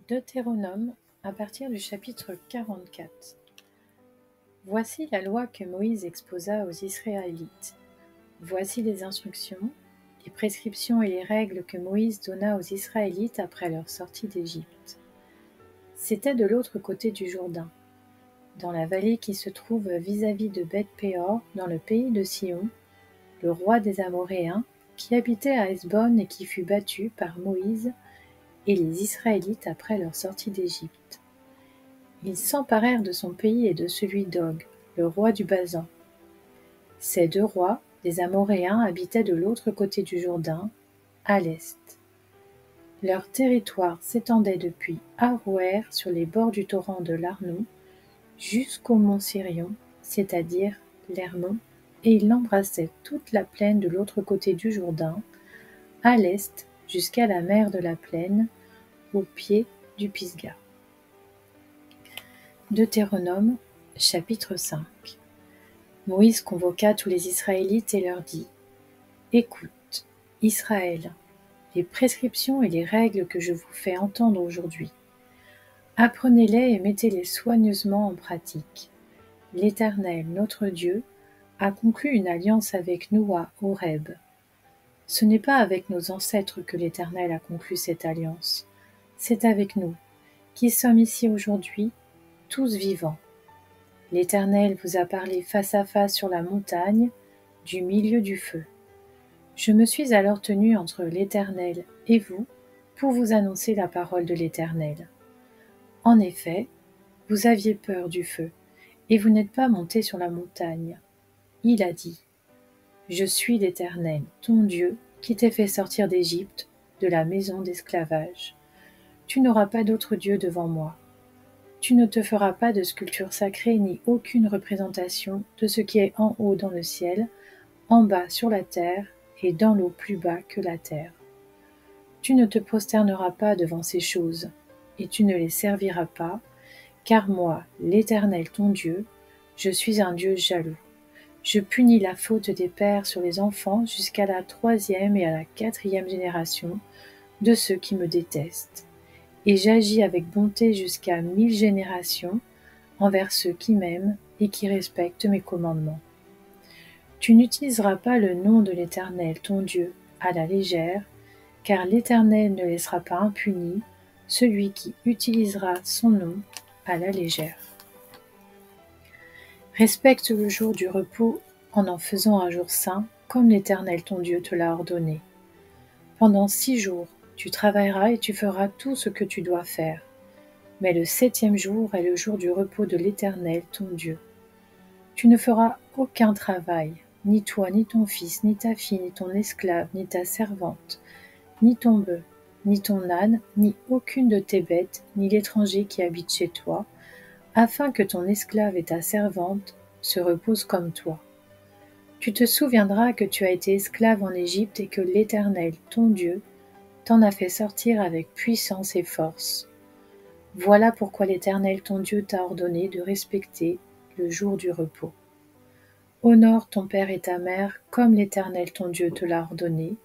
Deutéronome, à partir du chapitre 44. Voici la loi que Moïse exposa aux Israélites. Voici les instructions, les prescriptions et les règles que Moïse donna aux Israélites après leur sortie d'Égypte. C'était de l'autre côté du Jourdain, dans la vallée qui se trouve vis-à-vis de Beth-péor, dans le pays de Sion, le roi des Amoréens, qui habitait à Hesbon et qui fut battu par Moïse et les Israélites après leur sortie d'Égypte. Ils s'emparèrent de son pays et de celui d'Og, le roi du Basan. Ces deux rois, les Amoréens, habitaient de l'autre côté du Jourdain, à l'est. Leur territoire s'étendait depuis Aroër sur les bords du torrent de l'Arnon jusqu'au mont Sirion, c'est-à-dire l'Hermon, et ils embrassaient toute la plaine de l'autre côté du Jourdain, à l'est jusqu'à la mer de la plaine, au pied du Pisga. Deutéronome, chapitre 5. Moïse convoqua tous les Israélites et leur dit : « Écoute, Israël, les prescriptions et les règles que je vous fais entendre aujourd'hui. Apprenez-les et mettez-les soigneusement en pratique. L'Éternel, notre Dieu, a conclu une alliance avec nous à Horeb. Ce n'est pas avec nos ancêtres que l'Éternel a conclu cette alliance, c'est avec nous, qui sommes ici aujourd'hui, tous vivants. L'Éternel vous a parlé face à face sur la montagne, du milieu du feu. Je me suis alors tenu entre l'Éternel et vous pour vous annoncer la parole de l'Éternel. En effet, vous aviez peur du feu, et vous n'êtes pas monté sur la montagne. Il a dit : Je suis l'Éternel, ton Dieu, qui t'ai fait sortir d'Égypte, de la maison d'esclavage. Tu n'auras pas d'autre Dieu devant moi. Tu ne te feras pas de sculpture sacrée ni aucune représentation de ce qui est en haut dans le ciel, en bas sur la terre et dans l'eau plus bas que la terre. Tu ne te prosterneras pas devant ces choses, et tu ne les serviras pas, car moi, l'Éternel ton Dieu, je suis un Dieu jaloux. Je punis la faute des pères sur les enfants jusqu'à la 3e et à la 4e génération de ceux qui me détestent. Et j'agis avec bonté jusqu'à 1000 générations envers ceux qui m'aiment et qui respectent mes commandements. Tu n'utiliseras pas le nom de l'Éternel ton Dieu à la légère, car l'Éternel ne laissera pas impuni celui qui utilisera son nom à la légère. Respecte le jour du repos en faisant un jour saint, comme l'Éternel ton Dieu te l'a ordonné. Pendant 6 jours, tu travailleras et tu feras tout ce que tu dois faire. Mais le 7e jour est le jour du repos de l'Éternel ton Dieu. Tu ne feras aucun travail, ni toi, ni ton fils, ni ta fille, ni ton esclave, ni ta servante, ni ton bœuf, ni ton âne, ni aucune de tes bêtes, ni l'étranger qui habite chez toi, afin que ton esclave et ta servante se reposent comme toi. Tu te souviendras que tu as été esclave en Égypte et que l'Éternel, ton Dieu, t'en a fait sortir avec puissance et force. Voilà pourquoi l'Éternel, ton Dieu, t'a ordonné de respecter le jour du repos. Honore ton père et ta mère comme l'Éternel, ton Dieu, te l'a ordonné,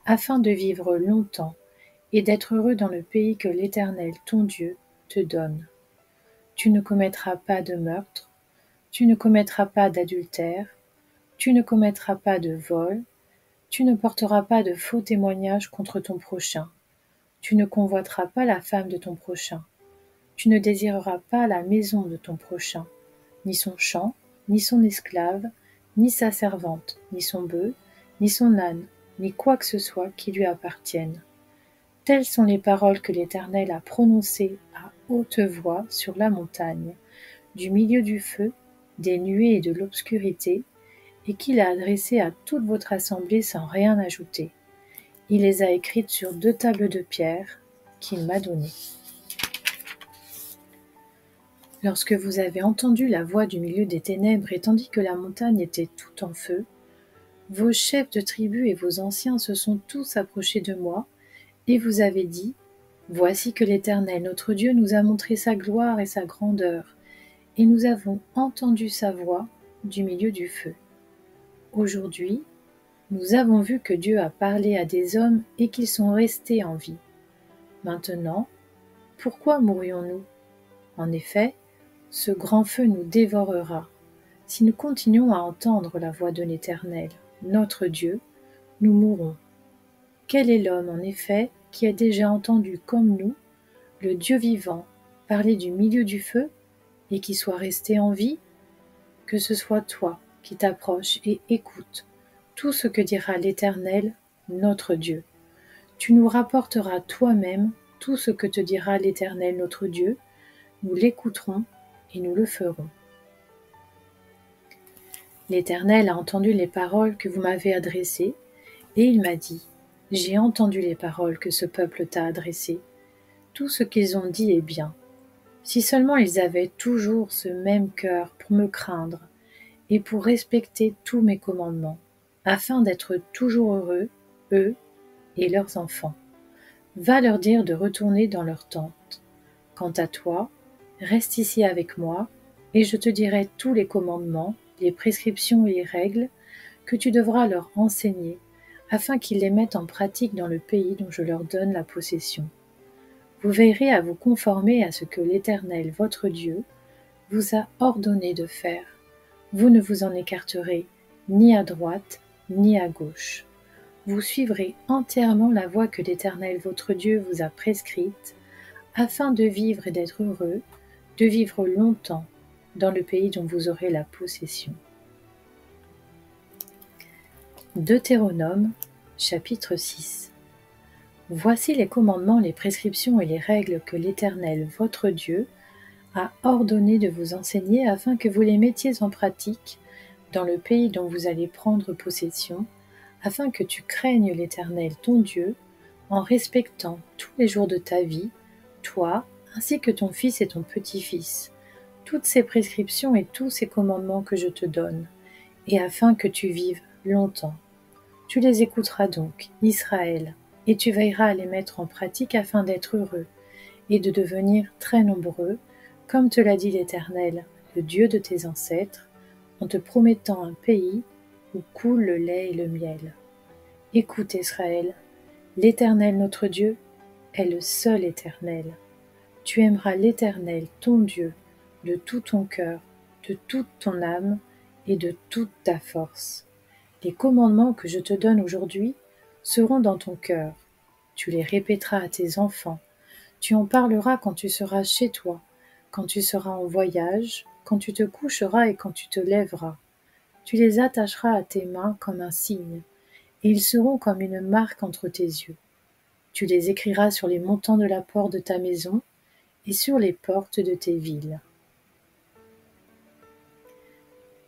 afin de vivre longtemps et d'être heureux dans le pays que l'Éternel, ton Dieu, te donne. Tu ne commettras pas de meurtre, tu ne commettras pas d'adultère, tu ne commettras pas de vol, tu ne porteras pas de faux témoignages contre ton prochain, tu ne convoiteras pas la femme de ton prochain, tu ne désireras pas la maison de ton prochain, ni son champ, ni son esclave, ni sa servante, ni son bœuf, ni son âne, ni quoi que ce soit qui lui appartienne. Telles sont les paroles que l'Éternel a prononcées à haute voix sur la montagne, du milieu du feu, des nuées et de l'obscurité, et qu'il a adressées à toute votre assemblée sans rien ajouter. Il les a écrites sur 2 tables de pierre qu'il m'a données. Lorsque vous avez entendu la voix du milieu des ténèbres et tandis que la montagne était toute en feu, vos chefs de tribus et vos anciens se sont tous approchés de moi, et vous avez dit : Voici que l'Éternel, notre Dieu, nous a montré sa gloire et sa grandeur, et nous avons entendu sa voix du milieu du feu. Aujourd'hui, nous avons vu que Dieu a parlé à des hommes et qu'ils sont restés en vie. Maintenant, pourquoi mourrions-nous? En effet, ce grand feu nous dévorera. Si nous continuons à entendre la voix de l'Éternel, notre Dieu, nous mourrons. Quel est l'homme, en effet, qui a déjà entendu comme nous le Dieu vivant parler du milieu du feu et qui soit resté en vie? Que ce soit toi qui t'approches et écoute tout ce que dira l'Éternel, notre Dieu. Tu nous rapporteras toi-même tout ce que te dira l'Éternel, notre Dieu. Nous l'écouterons et nous le ferons. L'Éternel a entendu les paroles que vous m'avez adressées, et il m'a dit, j'ai entendu les paroles que ce peuple t'a adressées. Tout ce qu'ils ont dit est bien. Si seulement ils avaient toujours ce même cœur pour me craindre et pour respecter tous mes commandements, afin d'être toujours heureux, eux et leurs enfants. Va leur dire de retourner dans leur tente. Quant à toi, reste ici avec moi, et je te dirai tous les commandements, les prescriptions et les règles que tu devras leur enseigner, afin qu'ils les mettent en pratique dans le pays dont je leur donne la possession. Vous veillerez à vous conformer à ce que l'Éternel, votre Dieu, vous a ordonné de faire. Vous ne vous en écarterez ni à droite ni à gauche. Vous suivrez entièrement la voie que l'Éternel, votre Dieu, vous a prescrite, afin de vivre et d'être heureux, de vivre longtemps dans le pays dont vous aurez la possession. Deutéronome, chapitre 6. Voici les commandements, les prescriptions et les règles que l'Éternel, votre Dieu, a ordonné de vous enseigner afin que vous les mettiez en pratique dans le pays dont vous allez prendre possession, afin que tu craignes l'Éternel, ton Dieu, en respectant tous les jours de ta vie, toi, ainsi que ton fils et ton petit-fils, toutes ces prescriptions et tous ces commandements que je te donne, et afin que tu vives longtemps. Tu les écouteras donc, Israël, et tu veilleras à les mettre en pratique afin d'être heureux, et de devenir très nombreux, comme te l'a dit l'Éternel, le Dieu de tes ancêtres, en te promettant un pays où coule le lait et le miel. Écoute Israël, l'Éternel notre Dieu est le seul Éternel. Tu aimeras l'Éternel ton Dieu de tout ton cœur, de toute ton âme et de toute ta force. Les commandements que je te donne aujourd'hui seront dans ton cœur. Tu les répéteras à tes enfants. Tu en parleras quand tu seras chez toi, quand tu seras en voyage, quand tu te coucheras et quand tu te lèveras. Tu les attacheras à tes mains comme un signe, et ils seront comme une marque entre tes yeux. Tu les écriras sur les montants de la porte de ta maison et sur les portes de tes villes.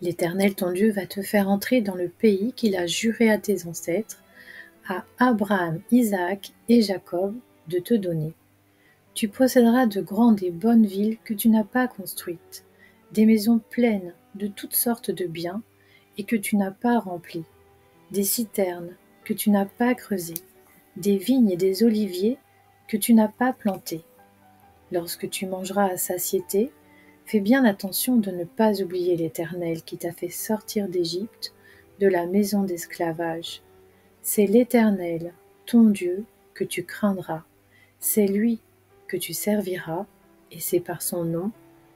L'Éternel ton Dieu va te faire entrer dans le pays qu'il a juré à tes ancêtres, à Abraham, Isaac et Jacob, de te donner. Tu posséderas de grandes et bonnes villes que tu n'as pas construites, des maisons pleines de toutes sortes de biens et que tu n'as pas remplies, des citernes que tu n'as pas creusées, des vignes et des oliviers que tu n'as pas plantés. Lorsque tu mangeras à satiété, fais bien attention de ne pas oublier l'Éternel qui t'a fait sortir d'Égypte, de la maison d'esclavage. C'est l'Éternel, ton Dieu, que tu craindras. C'est lui que tu serviras, et c'est par son nom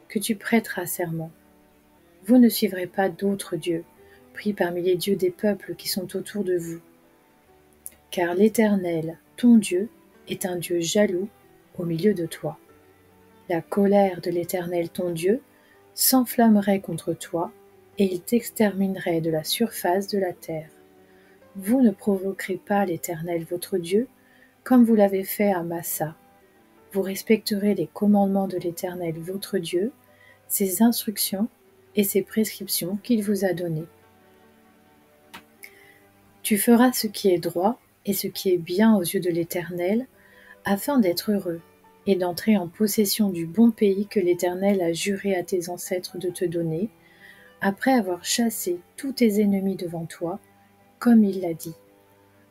que tu prêteras serment. Vous ne suivrez pas d'autres dieux, pris parmi les dieux des peuples qui sont autour de vous. Car l'Éternel, ton Dieu, est un Dieu jaloux au milieu de toi. La colère de l'Éternel ton Dieu s'enflammerait contre toi, et il t'exterminerait de la surface de la terre. Vous ne provoquerez pas l'Éternel votre Dieu, comme vous l'avez fait à Massa. Vous respecterez les commandements de l'Éternel votre Dieu, ses instructions et ses prescriptions qu'il vous a données. Tu feras ce qui est droit et ce qui est bien aux yeux de l'Éternel, afin d'être heureux et d'entrer en possession du bon pays que l'Éternel a juré à tes ancêtres de te donner, après avoir chassé tous tes ennemis devant toi, comme il l'a dit.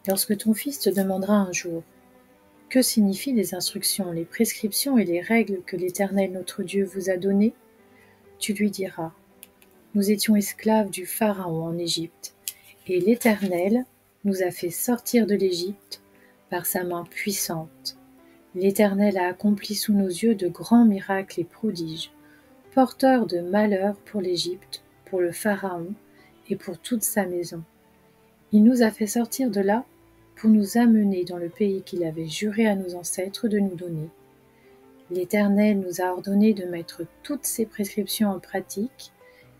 Lorsque ton fils te demandera un jour « Que signifient les instructions, les prescriptions et les règles que l'Éternel notre Dieu vous a données ?» Tu lui diras « Nous étions esclaves du Pharaon en Égypte, et l'Éternel nous a fait sortir de l'Égypte par sa main puissante. L'Éternel a accompli sous nos yeux de grands miracles et prodiges, porteurs de malheur pour l'Égypte, pour le Pharaon et pour toute sa maison. Il nous a fait sortir de là pour nous amener dans le pays qu'il avait juré à nos ancêtres de nous donner. L'Éternel nous a ordonné de mettre toutes ces prescriptions en pratique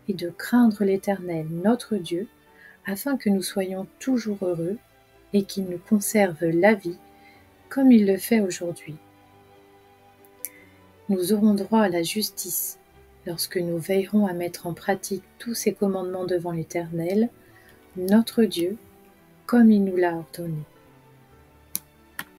et de craindre l'Éternel, notre Dieu, afin que nous soyons toujours heureux et qu'il nous conserve la vie comme il le fait aujourd'hui. Nous aurons droit à la justice lorsque nous veillerons à mettre en pratique tous ces commandements devant l'Éternel, notre Dieu, comme il nous l'a ordonné.